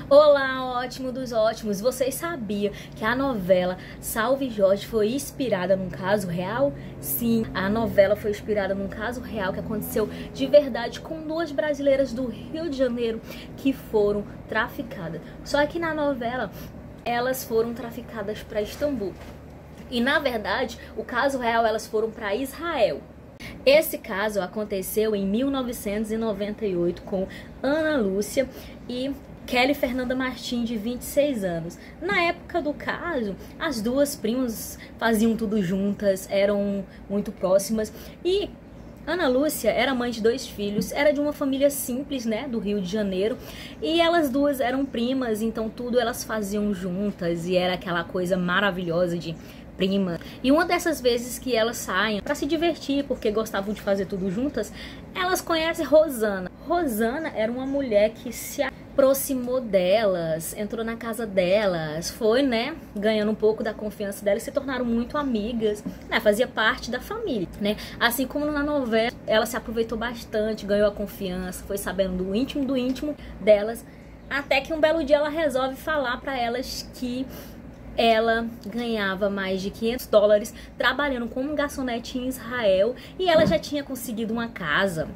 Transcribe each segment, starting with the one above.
Olá, ótimo dos ótimos! Vocês sabiam que a novela Salve Jorge foi inspirada num caso real? Sim, a novela foi inspirada num caso real que aconteceu de verdade com duas brasileiras do Rio de Janeiro que foram traficadas. Só que na novela elas foram traficadas para Istambul. E na verdade, o caso real elas foram para Israel. Esse caso aconteceu em 1998 com Ana Lúcia e Kelly Fernanda Martins, de 26 anos. Na época do caso, as duas primas faziam tudo juntas, eram muito próximas. E Ana Lúcia era mãe de 2 filhos, era de uma família simples, né, do Rio de Janeiro. E elas duas eram primas, então tudo elas faziam juntas e era aquela coisa maravilhosa de prima. E uma dessas vezes que elas saem para se divertir, porque gostavam de fazer tudo juntas, elas conhecem Rosana. Rosana era uma mulher que se aproximou delas, entrou na casa delas, foi, né, ganhando um pouco da confiança delas, se tornaram muito amigas, né, fazia parte da família, né, assim como na novela, ela se aproveitou bastante, ganhou a confiança, foi sabendo do íntimo delas, até que um belo dia ela resolve falar para elas que ela ganhava mais de $500 trabalhando como garçonete em Israel e ela já tinha conseguido uma casa,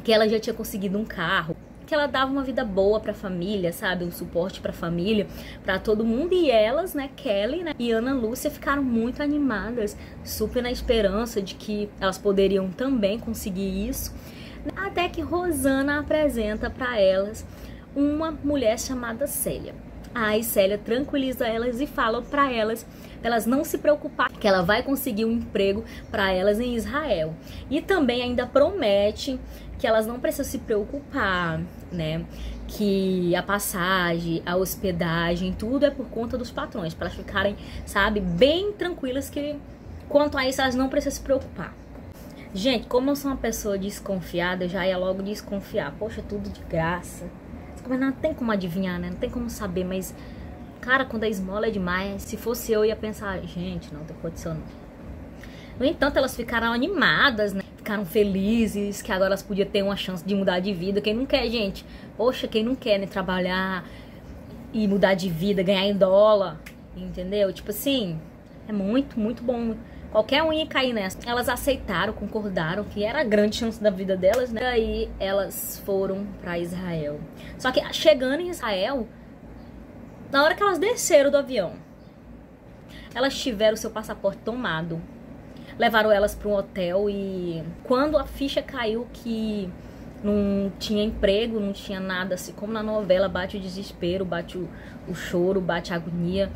que ela já tinha conseguido um carro, que ela dava uma vida boa pra família, sabe? Um suporte pra família, pra todo mundo. E elas, né, Kelly, né, e Ana Lúcia ficaram muito animadas, super na esperança de que elas poderiam também conseguir isso. Até que Rosana apresenta pra elas uma mulher chamada Célia. Aí Célia tranquiliza elas e fala pra elas não se preocupar, que ela vai conseguir um emprego pra elas em Israel. E também ainda promete que elas não precisam se preocupar, né? Que a passagem, a hospedagem, tudo é por conta dos patrões, para elas ficarem, sabe, bem tranquilas, que quanto a isso elas não precisam se preocupar. Gente, como eu sou uma pessoa desconfiada, eu já ia logo desconfiar. Poxa, tudo de graça. Mas não tem como adivinhar, né? Não tem como saber, mas, cara, quando a esmola é demais, se fosse eu ia pensar, gente, não tem condição não. No entanto, elas ficaram animadas, né? Ficaram felizes, que agora elas podiam ter uma chance de mudar de vida. Quem não quer, gente? Poxa, quem não quer, né? Trabalhar e mudar de vida, ganhar em dólar, entendeu? Tipo assim, é muito, muito bom. Qualquer um ia cair nessa. Elas aceitaram, concordaram que era a grande chance da vida delas, né? E aí elas foram pra Israel. Só que chegando em Israel, na hora que elas desceram do avião, elas tiveram o seu passaporte tomado. Levaram elas para um hotel e quando a ficha caiu que não tinha emprego, não tinha nada, assim como na novela, bate o desespero, bate o choro, bate a agonia.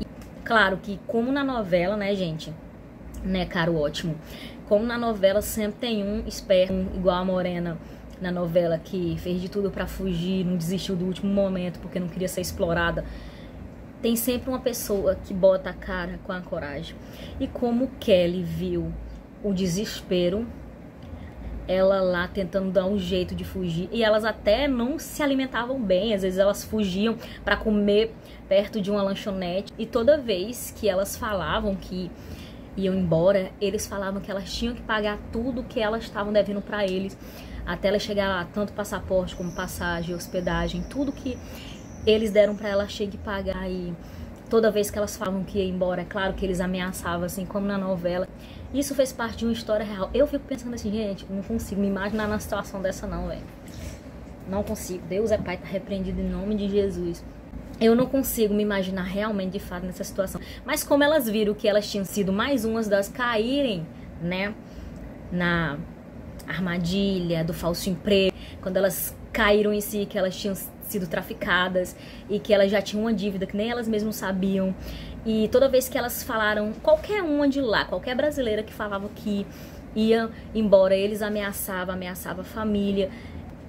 E claro que como na novela, né, gente, né, caro ótimo, como na novela sempre tem um esperto, igual a Morena na novela, que fez de tudo para fugir, não desistiu do último momento porque não queria ser explorada. Tem sempre uma pessoa que bota a cara com a coragem. E como Kelly viu o desespero, ela lá tentando dar um jeito de fugir. E elas até não se alimentavam bem. Às vezes elas fugiam para comer perto de uma lanchonete. E toda vez que elas falavam que iam embora, eles falavam que elas tinham que pagar tudo que elas estavam devendo para eles. Até elas chegar lá, tanto passaporte como passagem, hospedagem, tudo que eles deram pra ela, tinha que pagar. E toda vez que elas falavam que ia embora, é claro que eles ameaçavam, assim como na novela. Isso fez parte de uma história real. Eu fico pensando assim, gente, não consigo me imaginar na situação dessa não, velho. Não consigo. Deus é Pai, tá repreendido em nome de Jesus. Eu não consigo me imaginar realmente, de fato, nessa situação. Mas como elas viram que elas tinham sido mais umas das caírem, né, na armadilha do falso emprego, quando elas caíram em si, que elas tinham sido traficadas e que elas já tinham uma dívida que nem elas mesmas sabiam. E toda vez que elas falaram, qualquer uma de lá, qualquer brasileira que falava que ia embora, eles ameaçava a família.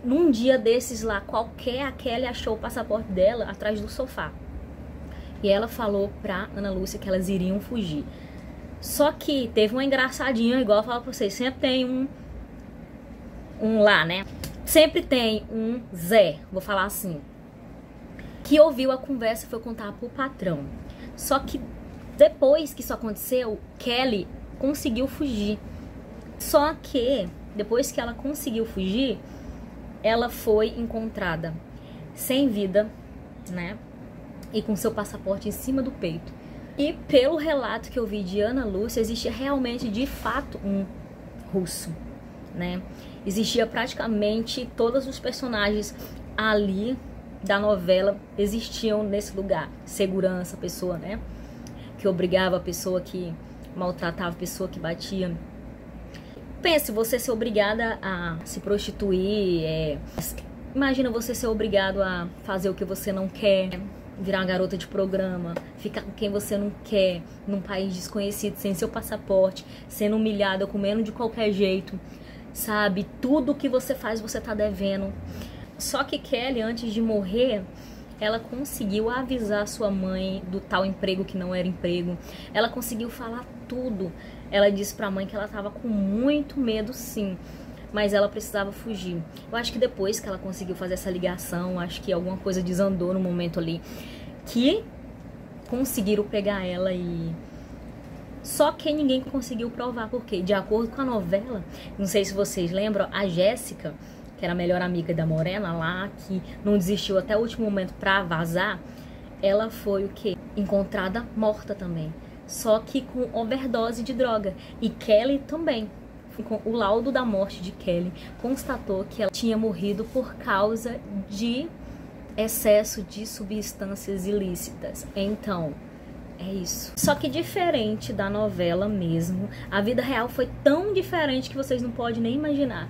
Num dia desses lá, a Kelly achou o passaporte dela atrás do sofá. E ela falou pra Ana Lúcia que elas iriam fugir. Só que teve uma engraçadinha, igual eu falo pra vocês, sempre tem um lá, né? Sempre tem um Zé, vou falar assim, que ouviu a conversa e foi contar pro patrão. Só que depois que isso aconteceu, Kelly conseguiu fugir. Só que depois que ela conseguiu fugir, ela foi encontrada sem vida né? E com seu passaporte em cima do peito. E pelo relato que eu vi de Ana Lúcia, existia realmente, de fato, um russo, né? Existia praticamente todos os personagens ali da novela existiam nesse lugar. Segurança, pessoa, né? Que obrigava a pessoa, que maltratava a pessoa, que batia. Pense, você ser obrigada a se prostituir, imagina você ser obrigado a fazer o que você não quer, virar uma garota de programa, ficar com quem você não quer, num país desconhecido, sem seu passaporte, sendo humilhada, comendo de qualquer jeito, sabe? Tudo que você faz, você tá devendo. Só que Kelly, antes de morrer, ela conseguiu avisar sua mãe do tal emprego que não era emprego. Ela conseguiu falar tudo. Ela disse pra mãe que ela tava com muito medo, sim, mas ela precisava fugir. Eu acho que depois que ela conseguiu fazer essa ligação, acho que alguma coisa desandou no momento ali, que conseguiram pegar ela e... Só que ninguém conseguiu provar, porque de acordo com a novela, não sei se vocês lembram, a Jéssica, que era a melhor amiga da Morena lá, que não desistiu até o último momento pra vazar, ela foi o quê? Encontrada morta também. Só que com overdose de droga. E Kelly também. O laudo da morte de Kelly constatou que ela tinha morrido por causa de excesso de substâncias ilícitas. Então, é isso. Só que diferente da novela mesmo, a vida real foi tão diferente que vocês não podem nem imaginar.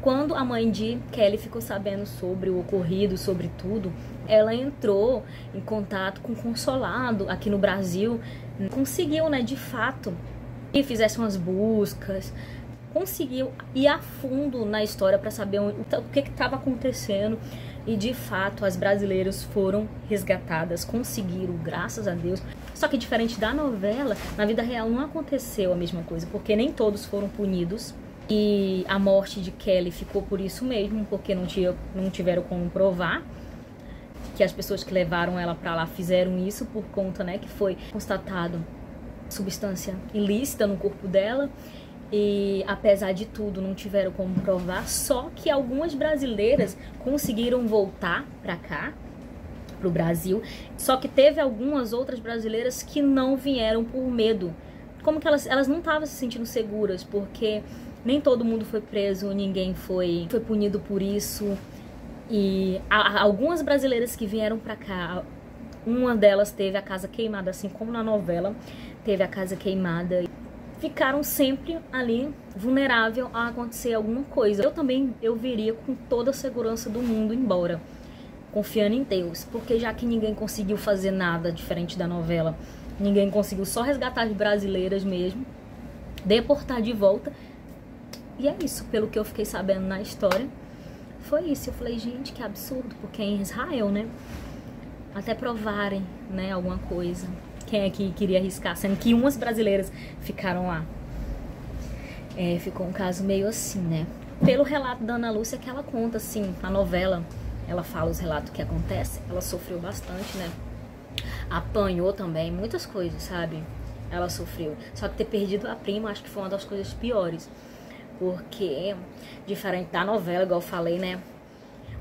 Quando a mãe de Kelly ficou sabendo sobre o ocorrido, sobre tudo, ela entrou em contato com o consulado aqui no Brasil, conseguiu, né, de fato, e fizesse umas buscas, conseguiu ir a fundo na história para saber o que estava acontecendo. E de fato as brasileiras foram resgatadas, conseguiram, graças a Deus. Só que diferente da novela, na vida real não aconteceu a mesma coisa, porque nem todos foram punidos. E a morte de Kelly ficou por isso mesmo, porque não tiveram como provar que as pessoas que levaram ela para lá fizeram isso por conta, né, que foi constatado substância ilícita no corpo dela. E apesar de tudo não tiveram como provar, só que algumas brasileiras conseguiram voltar para cá, pro Brasil, só que teve algumas outras brasileiras que não vieram por medo. Como que elas não estavam se sentindo seguras, porque nem todo mundo foi preso, ninguém foi punido por isso. E algumas brasileiras que vieram pra cá, uma delas teve a casa queimada, assim como na novela, teve a casa queimada. Ficaram sempre ali, vulnerável a acontecer alguma coisa. Eu viria com toda a segurança do mundo embora, confiando em Deus, porque já que ninguém conseguiu fazer nada diferente da novela, ninguém conseguiu, só resgatar as brasileiras mesmo, deportar de volta. E é isso, pelo que eu fiquei sabendo na história, foi isso. Eu falei, gente, que absurdo, porque é em Israel, né? Até provarem, né, alguma coisa. Quem é que queria arriscar? Sendo que umas brasileiras ficaram lá. Ficou um caso meio assim, né? Pelo relato da Ana Lúcia, que ela conta, assim, a novela, ela fala os relatos que acontecem. Ela sofreu bastante, né? Apanhou também, muitas coisas, sabe? Ela sofreu. Só que ter perdido a prima, acho que foi uma das coisas piores. Porque, diferente da novela, igual eu falei, né?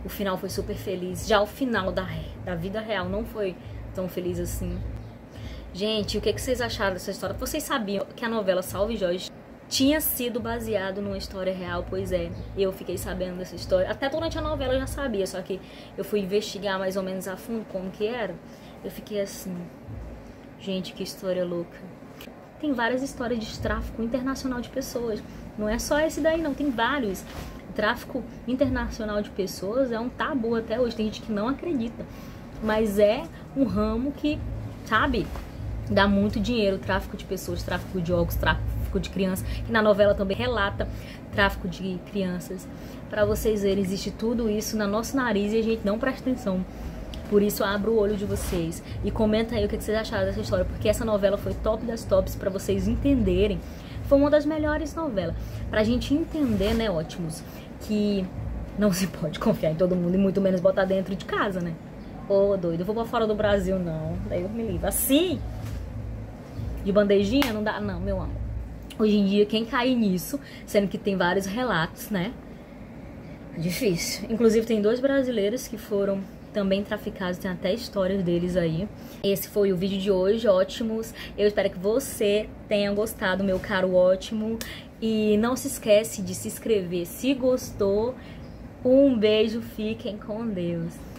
O final foi super feliz. Já o final da vida real não foi tão feliz assim. Gente, o que vocês acharam dessa história? Vocês sabiam que a novela Salve Jorge tinha sido baseado numa história real? Pois é, eu fiquei sabendo dessa história. Até durante a novela eu já sabia, só que eu fui investigar mais ou menos a fundo como que era. Eu fiquei assim, gente, que história louca. Tem várias histórias de tráfico internacional de pessoas. Não é só esse daí não, tem vários. O tráfico internacional de pessoas é um tabu até hoje. Tem gente que não acredita. Mas é um ramo que, sabe, dá muito dinheiro. Tráfico de pessoas, tráfico de órgãos, tráfico de crianças. E na novela também relata tráfico de crianças. Pra vocês verem, existe tudo isso no nosso nariz e a gente não presta atenção. Por isso, abra o olho de vocês. E comenta aí o que vocês acharam dessa história. Porque essa novela foi top das tops pra vocês entenderem. Foi uma das melhores novelas. Pra gente entender, né, ótimos, que não se pode confiar em todo mundo e muito menos botar dentro de casa, né? Ô, doido, eu vou pra fora do Brasil, não. Daí eu me livro. Assim, de bandejinha, não dá, não, meu amor. Hoje em dia, quem cai nisso, sendo que tem vários relatos, né? É difícil. Inclusive, tem 2 brasileiros que foram também traficados, tem até histórias deles aí. Esse foi o vídeo de hoje, ótimos. Eu espero que você tenha gostado, meu caro ótimo. E não se esquece de se inscrever se gostou. Um beijo, fiquem com Deus.